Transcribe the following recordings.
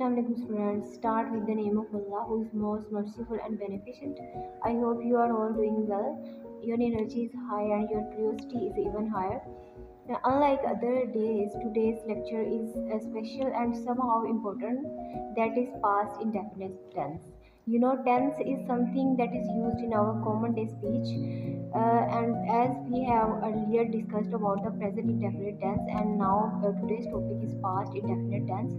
Assalamualaikum students. Start with the name of Allah who is most merciful and beneficent. I hope you are all doing well. Your energy is high and your curiosity is even higher. Now, unlike other days, today's lecture is special and somehow important. That is past indefinite tense. You know, tense is something that is used in our common day speech. And as we have earlier discussed about the present indefinite tense, and now today's topic is past indefinite tense.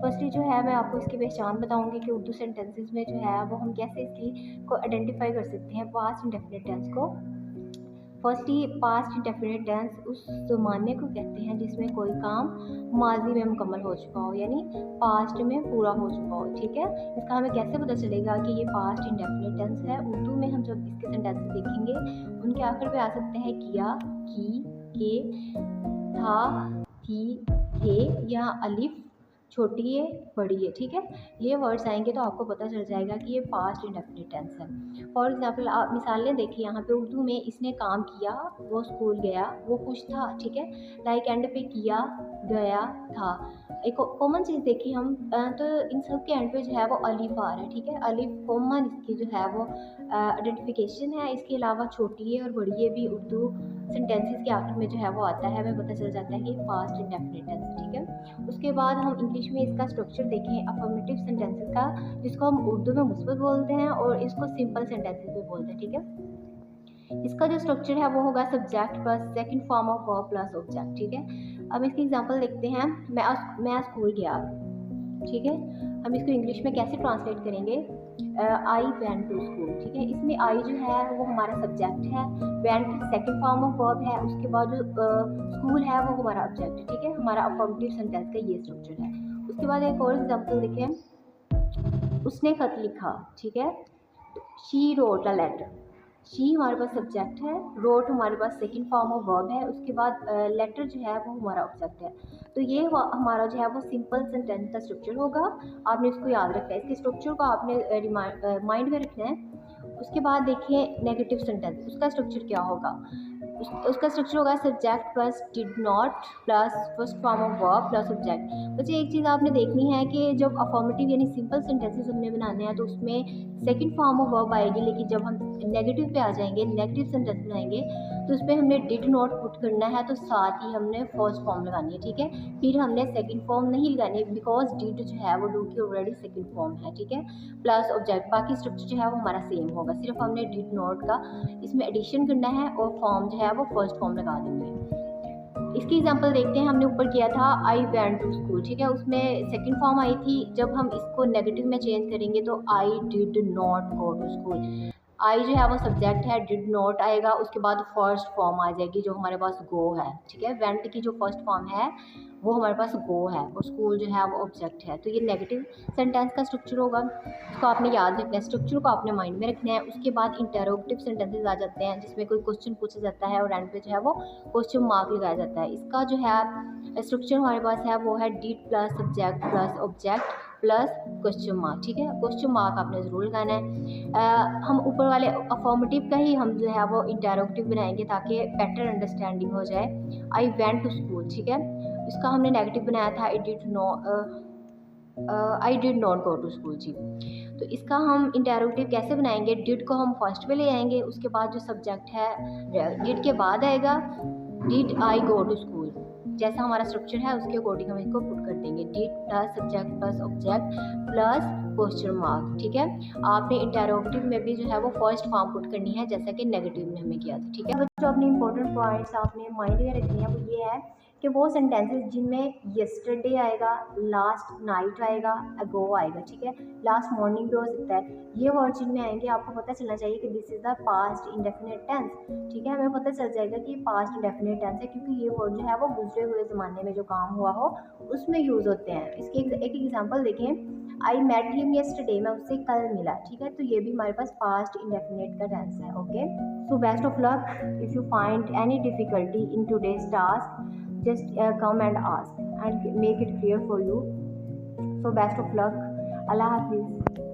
Firstly जो है मैं आपको इसकी पहचान बताऊंगी कि Urdu sentences में जो है वो हम कैसे इसकी को आइडेंटिफाई कर सकते हैं पास्ट इंडेफिनिट टेंस को। फर्स्टली पास्ट इंडेफिनिट टेंस उस ज़माने को कहते हैं जिसमें कोई काम माजी में मुकम्मल हो चुका हो, यानी पास्ट में पूरा हो चुका हो। ठीक है, इसका हमें कैसे पता चलेगा कि ये पास्ट इंडेफिनिट टेंस है? उर्दू में हम जब इसके सेंटेंसेस देखेंगे उनके आखिर पे आ सकते हैं किया, की, के, था, थी, थे या अलिफ, छोटी है, बड़ी है। ठीक है, ये वर्ड्स आएंगे तो आपको पता चल जाएगा कि ये पास्ट इंडेफिनिट टेंस है। फॉर एग्जांपल आप मिसालें देखिए यहाँ पे उर्दू में, इसने काम किया, वो स्कूल गया, वो खुश था। ठीक है, लाइक एंड पे किया, गया, था। एक कॉमन चीज़ देखिए हम तो इन सब के एंड पे जो है वो अलिफ आ रहा है। ठीक है, अलिफ कॉमन इसकी जो है वो आइडेंटिफिकेशन है। इसके अलावा छोटी है और बड़ी है भी उर्दू सेंटेंसेस के आखिर में जो है वो आता है, हमें पता चल जाता है कि पास्ट इंडेफिनिट टेंस है। ठीक है, उसके बाद हम इंग्लिश में इसका स्ट्रक्चर देखें अफर्मेटिव सेंटेंसेस का, जिसको हम उर्दू में मुस्बत बोलते हैं और इसको सिंपल सेंटेंसेस में बोलते हैं। ठीक है, इसका जो स्ट्रक्चर है वो होगा subject plus second form of verb plus object. ठीक है, अब इसकी एग्जांपल देखते हैं। मैं स्कूल गया। ठीक है, हम इसको इंग्लिश में कैसे ट्रांसलेट करेंगे? I went to school. ठीक है, इसमें आई जो है वो हमारा सब्जेक्ट है, went second form of verb है, उसके बाद जो स्कूल है वो हमारा ऑब्जेक्ट है। ठीक है, हमारा अफर्मेटिव सेंटेंस का ये स्ट्रक्चर है। उसके बाद एक और एग्जांपल देखें, उसने खत लिखा। ठीक है, she wrote a letter. She हमारे पास सब्जेक्ट है, रोट हमारे पास सेकंड फॉर्म ऑफ वर्ब है, उसके बाद लेटर जो है वो हमारा ऑब्जेक्ट है। तो ये हमारा जो है वो सिंपल सेंटेंस का स्ट्रक्चर होगा। आपने इसको याद रखना है, इसके स्ट्रक्चर को आपने माइंड में रखना है। उसके बाद देखिए नेगेटिव सेंटेंस, उसका स्ट्रक्चर क्या होगा? उसका स्ट्रक्चर होगा subject plus did not plus first form of verb plus object. बच्चे एक चीज़ आपने देखनी है कि जब अफर्मेटिव यानी सिंपल सेंटेंसेस हमने बनाने हैं तो उसमें सेकंड फॉर्म ऑफ वर्ब आएगी, लेकिन जब हम नेगेटिव पे आ जाएंगे, नेगेटिव सेंटेंस बनाएंगे तो उस पर हमने डिड नॉट पुट करना है, तो साथ ही हमने फर्स्ट फॉर्म लगानी है। ठीक है, फिर हमने सेकंड फॉर्म नहीं लगानी बिकॉज डिड जो है वो डू की ऑलरेडी सेकंड फॉर्म है। ठीक है, प्लस ऑब्जेक्ट, बाकी स्ट्रक्चर जो है वो हमारा सेम होगा, सिर्फ हमने डिड नॉट का इसमें एडिशन करना है और फॉर्म जो है वो फर्स्ट फॉर्म लगा देंगे। इसकी एग्जांपल देखते हैं। हमने ऊपर किया था आई वेंट टू स्कूल। ठीक है, उसमें सेकंड फॉर्म आई थी, जब हम इसको नेगेटिव में चेंज करेंगे तो I did not go to school. I जो है वो सब्जेक्ट है, डिड नॉट आएगा, उसके बाद फर्स्ट फॉर्म आ जाएगी जो हमारे पास गो है। ठीक है, वेंट की जो फर्स्ट फॉर्म है वो हमारे पास गो है और स्कूल जो है वो ऑब्जेक्ट है। तो ये नेगेटिव सेंटेंस का स्ट्रक्चर होगा, इसको आपने याद रखना है, स्ट्रक्चर को आपने माइंड में रखना है। उसके बाद इंटरोगेटिव सेंटेंसेस आ जाते हैं जिसमें कोई क्वेश्चन पूछा जाता है और एंड पे जो है वो क्वेश्चन मार्क लगाया जाता है। इसका जो है स्ट्रक्चर हमारे पास है वो है did plus subject plus object plus question mark. ठीक है, क्वेश्चन मार्क आपने ज़रूर लगाना है। हम ऊपर वाले अफर्मेटिव का ही हम जो है वो इंटरोगेटिव बनाएंगे ताकि बेटर अंडरस्टैंडिंग हो जाए। I went to school. ठीक है, इसका हमने नेगेटिव बनाया था, I did not go to school. जी, तो इसका हम इंटरोगेटिव कैसे बनाएंगे? डिड को हम फर्स्ट पे ले आएंगे, उसके बाद जो सब्जेक्ट है डिड के बाद आएगा did I go to school. जैसा हमारा स्ट्रक्चर है उसके अकॉर्डिंग हम इसको पुट कर देंगे, did plus subject plus object plus question mark. ठीक है, आपने इंटरोगेटिव में भी जो है वो फर्स्ट फॉर्म पुट करनी है जैसा कि नेगेटिव में हमें किया था। ठीक है, जो अपने इंपॉर्टेंट पॉइंट्स आपने माइंड में रखने हैं वो ये है कि वो सेंटेंसेस जिनमें यस्टरडे आएगा, लास्ट नाइट आएगा, अगो आएगा। ठीक है, लास्ट मॉर्निंग भी हो सकता है, ये वर्ड जिनमें आएंगे आपको पता चलना चाहिए कि this is the past indefinite tense. ठीक है, हमें पता चल जाएगा कि पास्ट इंडेफिनिट टेंस है क्योंकि ये वर्ड जो है वो गुजरे हुए ज़माने में जो काम हुआ हो उसमें यूज़ होते हैं। इसके एक एग्जाम्पल देखें, आई मेट हिम यस्टरडे, मैं उससे कल मिला। ठीक है, तो ये भी हमारे पास पास्ट इंडेफिनिट का टेंस है। Okay, so best of luck. If you find any difficulty in today's task, just come and ask and make it clear for you. So best of luck. Allah Hafiz.